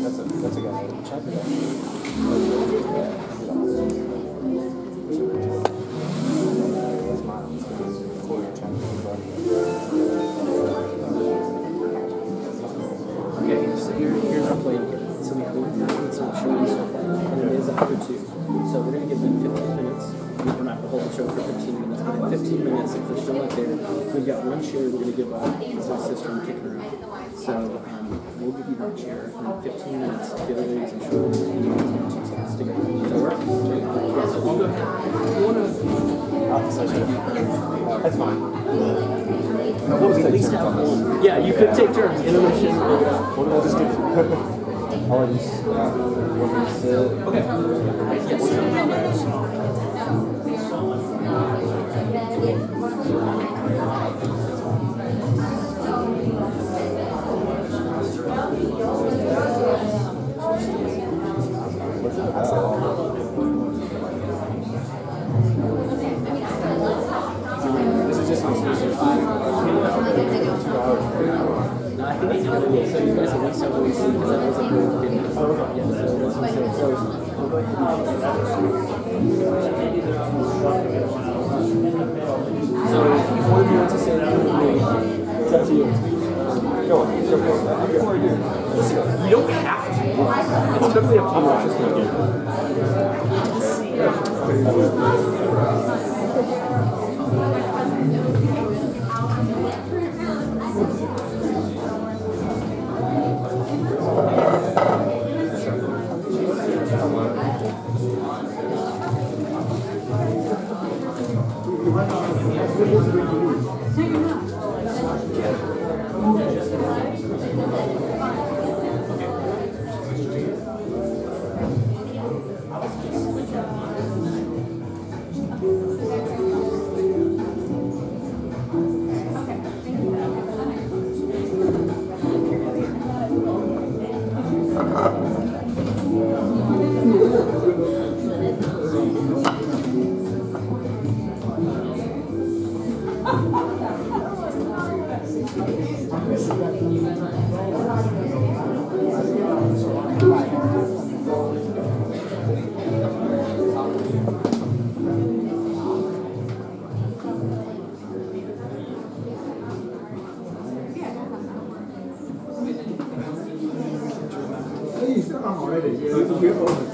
That's a guy. Check it out. Okay, so here's our plan. So we have the show so far, and it is after 2. So we're going to give them 15 minutes. We're not going to hold the show for 15 minutes, but in 15 minutes, if they're still not there, we've got one chair we're going to give my sister and kick her out. So we'll give you one chair, and in 15 minutes, the other ladies and show you guys 2 seconds to go. Does that work? Yeah, so I'll go ahead. If you want to... That's fine. We at least have one. Yeah, you could take turns. Intermission. What do I just do? I'll just... Okay. This is just on Spacer. I think it's going to be, so you guys at least have to see because that wasn't really good. Oh, yeah, so that's what I'm saying. So, we'll go ahead so, if one of you wants to say anything for me, it's up to you. Go on. Listen, you don't have to. It's totally up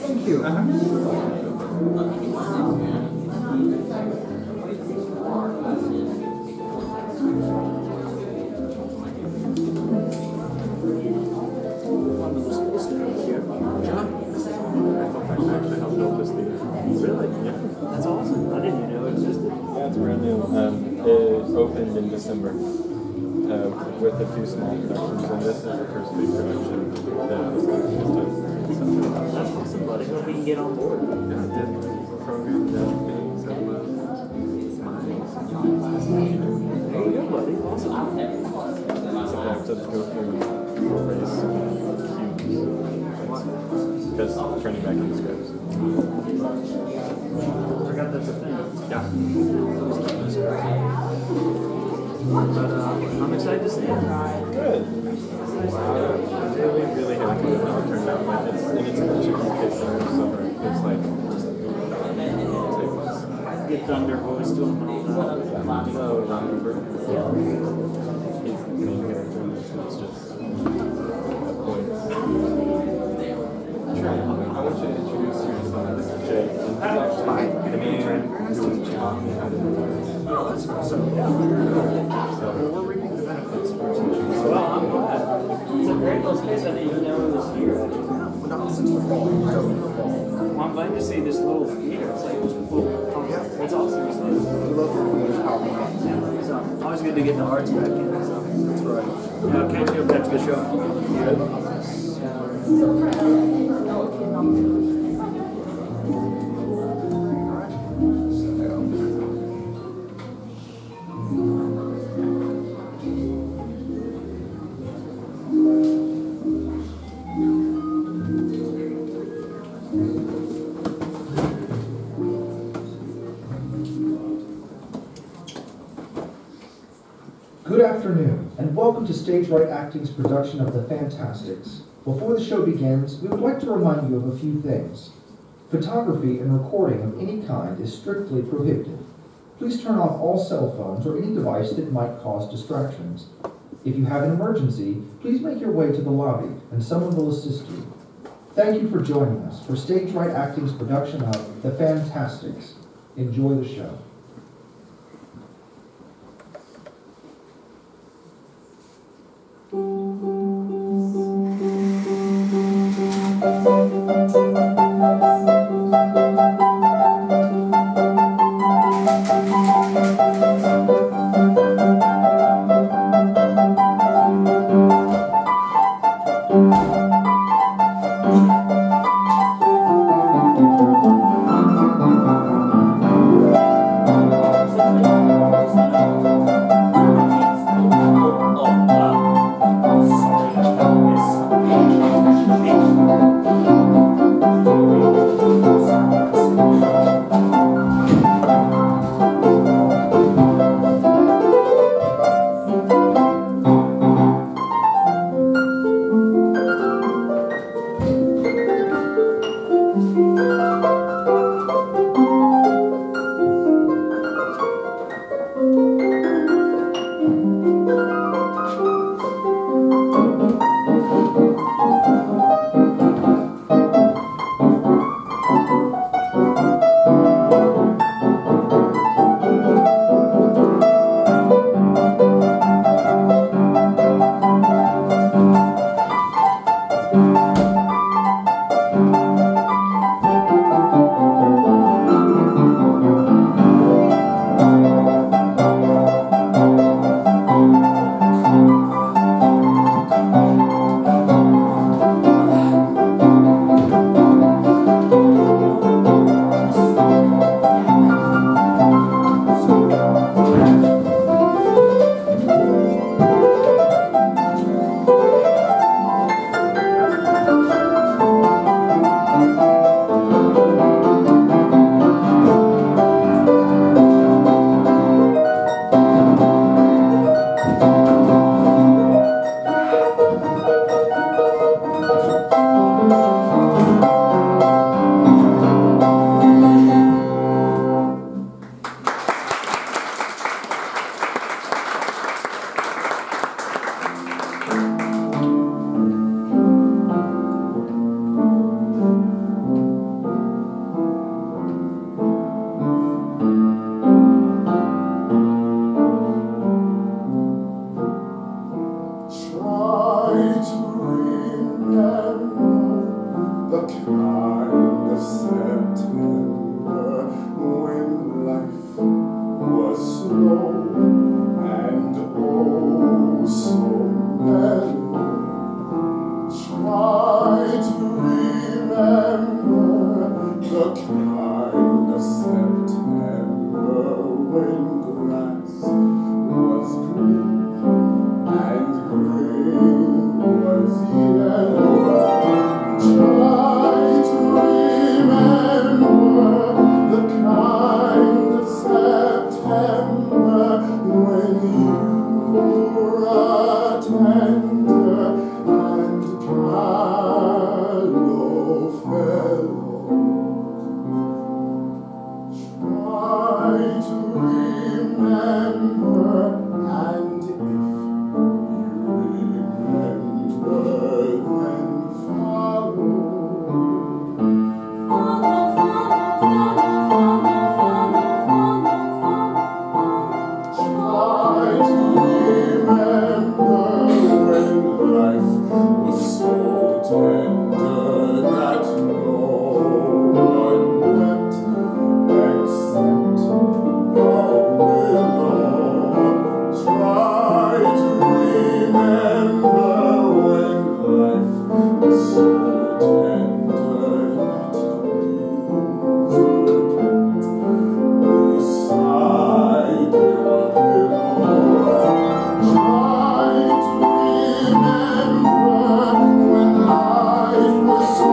Thank you. That's awesome. I didn't even know it existed. Yeah, it's brand new. It opened in December with a few small productions, and this is the first big production that was going to be done. That's awesome, buddy. Hope we can get on board. Yeah, I did program things, There you go, buddy. Awesome. so I have to go through race cues because turning back into scripts. I forgot that's a thing. Yeah. But I'm excited to see it. Good. Really happy with how it turned out. Like it's in a chicken case center, so it's like Get Thunder voice to him and all that. no Robert. He's the main character, so it's just a point. I want you to introduce yourself. This is Jay. Hi. The man who was taught me how to do this. Oh, that's awesome. Yeah. So we're reaping the benefits of our teaching. Well, I'm glad. It's a great little space. I didn't even know it was here. Not since the fall. Well, I'm glad to see this little theater. It's like it was cool. Yeah. That's awesome. We love it. PowerPoint. So always good to get the arts back in. So. That's right. Yeah, can't go back to the show. Good afternoon, and welcome to Stage Right Acting's production of The Fantastics. Before the show begins, we would like to remind you of a few things. Photography and recording of any kind is strictly prohibited. Please turn off all cell phones or any device that might cause distractions. If you have an emergency, please make your way to the lobby and someone will assist you. Thank you for joining us for Stage Right Acting's production of The Fantastics. Enjoy the show. Try to remember when life was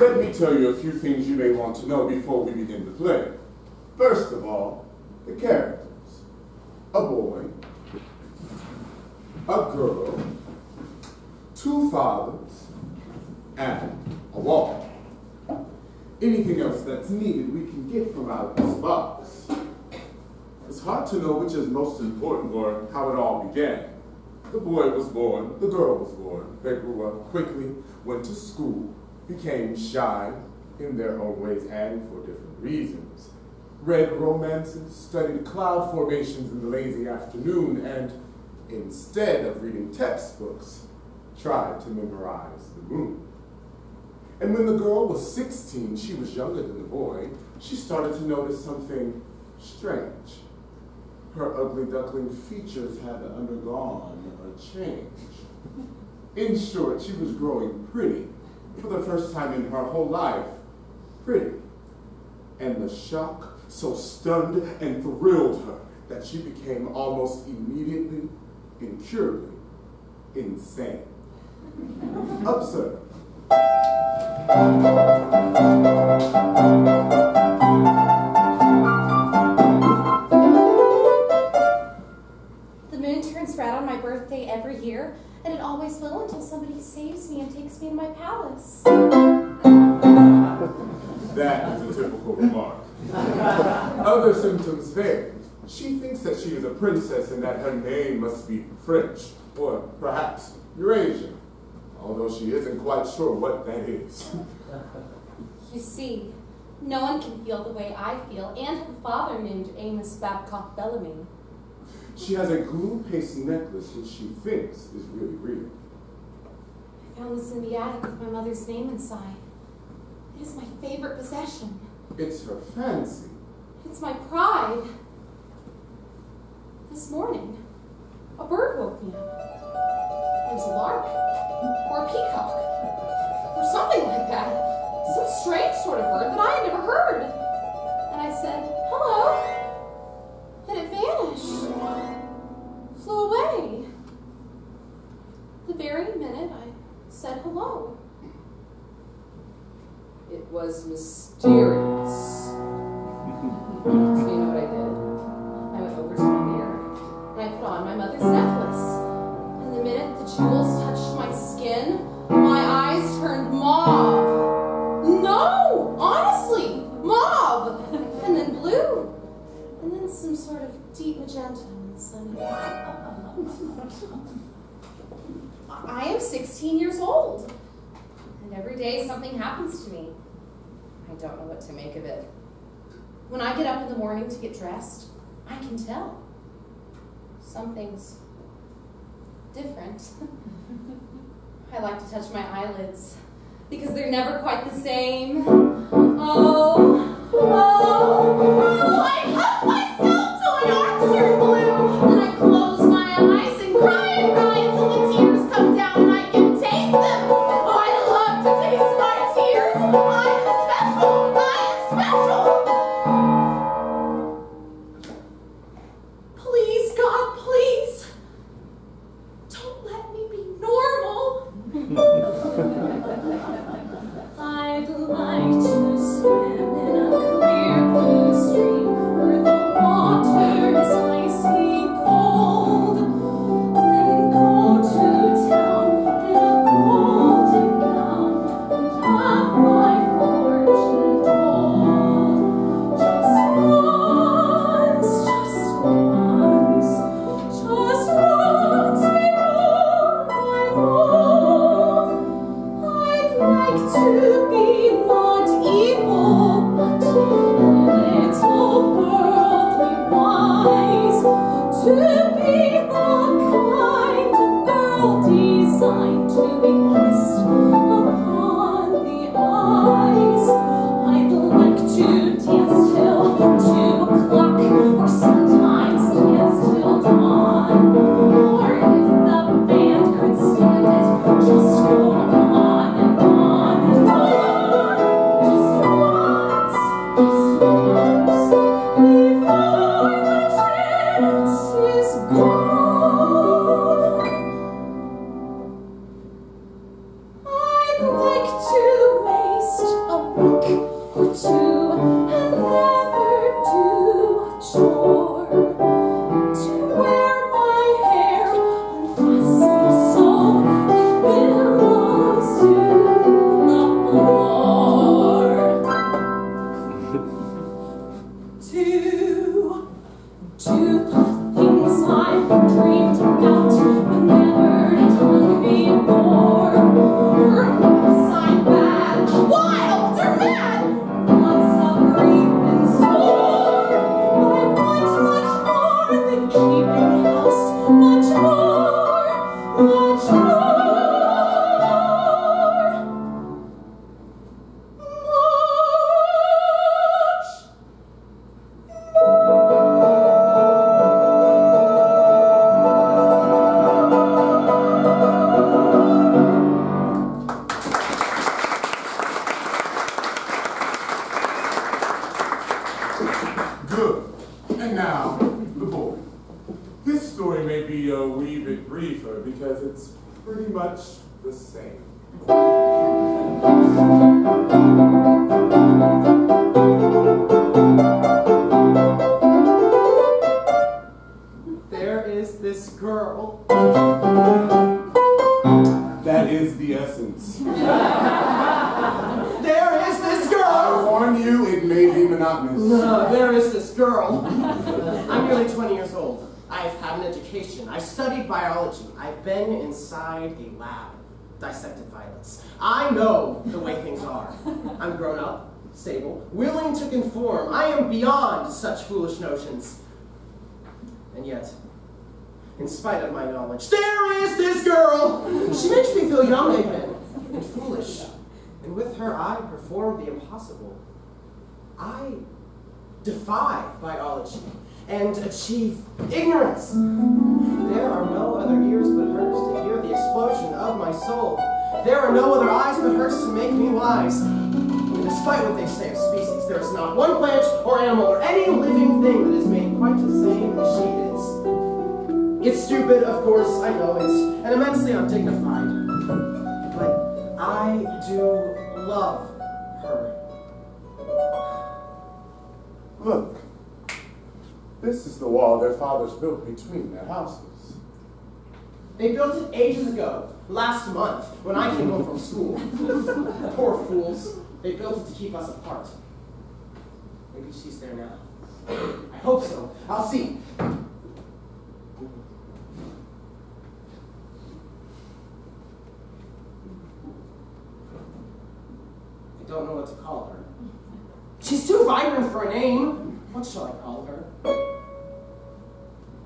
Let me tell you a few things you may want to know before we begin to play. First of all, the characters. A boy, a girl, two fathers, and a wall. Anything else that's needed we can get from out of this box. It's hard to know which is most important or how it all began. The boy was born, the girl was born. They grew up quickly, went to school, became shy in their own ways and for different reasons. Read romances, studied cloud formations in the lazy afternoon, and instead of reading textbooks, tried to memorize the moon. And when the girl was 16, she was younger than the boy, she started to notice something strange. Her ugly duckling features had undergone a change. In short, she was growing pretty. For the first time in her whole life, pretty. And the shock so stunned and thrilled her that she became almost immediately, incurably, insane. Observe. The moon turns red on my birthday every year, and it always will until somebody saves me and takes me to my palace. That is a typical remark. Other symptoms vary. She thinks that she is a princess and that her name must be French, or perhaps Eurasian, although she isn't quite sure what that is. You see, no one can feel the way I feel, and have a father named Amos Babcock Bellamy. She has a glue paste necklace which she thinks is really real. I found this in the attic with my mother's name inside. It is my favorite possession. It's her fancy. It's my pride. This morning, a bird woke me up. It was a lark, or a peacock, or something like that. Some strange sort of bird that I had never heard. And I said, hello. And it vanished. Flew away. The very minute I said hello. It was mysterious. So you know what I did? I went over to my mirror and I put on my mother's necklace. And the minute the jewels touched my skin, my eyes turned mauve. No! Honestly! Mauve! And then blue. And then some sort of deep magenta in the sun. I am 16 years old. And every day something happens to me. I don't know what to make of it. When I get up in the morning to get dressed, I can tell. Something's different. I like to touch my eyelids because they're never quite the same. I hug myself till my arms turn blue. Then I close my eyes and cry until the tears come down and I can taste them. Oh, I love to taste my tears. I am special. I am special. Please, God, please. Don't let me be normal. I'd like to swim in a clear blue stream where the water is icy cold. Then go to town in a golden gown and have my fortune told. Just once before I'm old. I'd like to be not evil, but a little worldly wise. To be the kind of girl designed to be kissed upon the eyes. I'd like to dance till 2 o'clock, or sometimes dance till dawn. Or if the band could stand it, just go on and on and on. Just once, before the chance is gone. I'd story may be a wee bit briefer because it's pretty much the same. There is this girl. That is the essence. There is this I girl. warn you, it may be monotonous. No, there is this girl. I'm nearly 20 years old. I've had an education. I've studied biology. I've been inside a lab, dissected violets. I know the way things are. I'm grown up, stable, willing to conform. I am beyond such foolish notions. And yet, in spite of my knowledge, there is this girl! She makes me feel young again, and foolish. And with her, I perform the impossible. I defy biology and achieve ignorance. There are no other ears but hers to hear the explosion of my soul. There are no other eyes but hers to make me wise. And despite what they say of species, there is not one plant or animal or any living thing that is made quite the same as she is. It's stupid, of course, I know, and immensely undignified. But I do love her. Look, this is the wall their fathers built between their houses. They built it ages ago, last month, when I came home from school. Poor fools. They built it to keep us apart. Maybe she's there now. I hope so. I'll see. I don't know what to call her. She's too vibrant for a name. What shall I call her?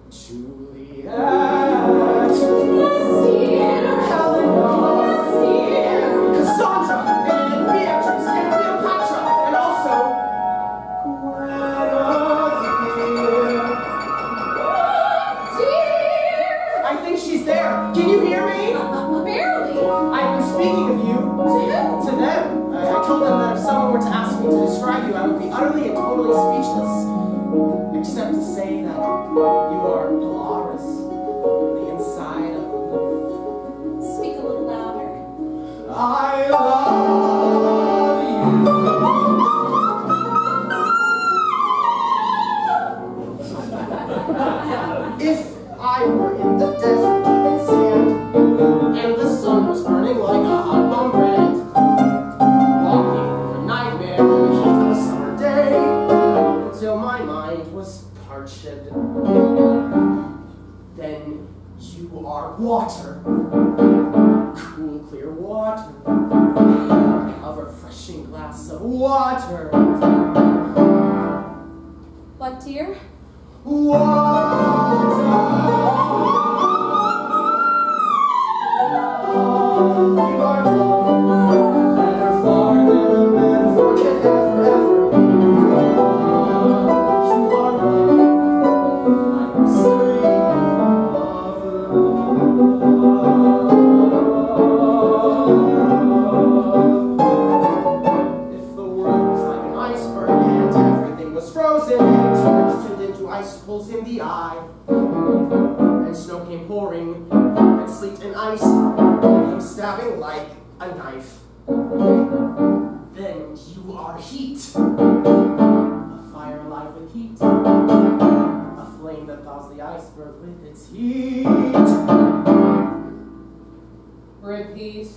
Juliet. Yes, dear. Eleanor. Yes, dear. Cassandra. And Beatrice. And Cleopatra. And also Guinevere. Dear. I think she's there. Can you hear me? Barely. I've been speaking of you. To them. I told them that if someone were to ask me to describe you, I would be utterly and totally speechless. Except to say that you are Polaris, the inside of Speak a little louder. I love you. If I were in the desert and sand, and the sun was burning like a hot bun brand, walking through a nightmare in the heat of a summer day, until my mind was parched, then you are water. Cool, clear water. A refreshing glass of water. What, dear? Icicles in the eye, and snow came pouring, and sleet and ice came stabbing like a knife. Then you are heat, a fire alive with heat, a flame that thaws the iceberg with its heat. Repeat.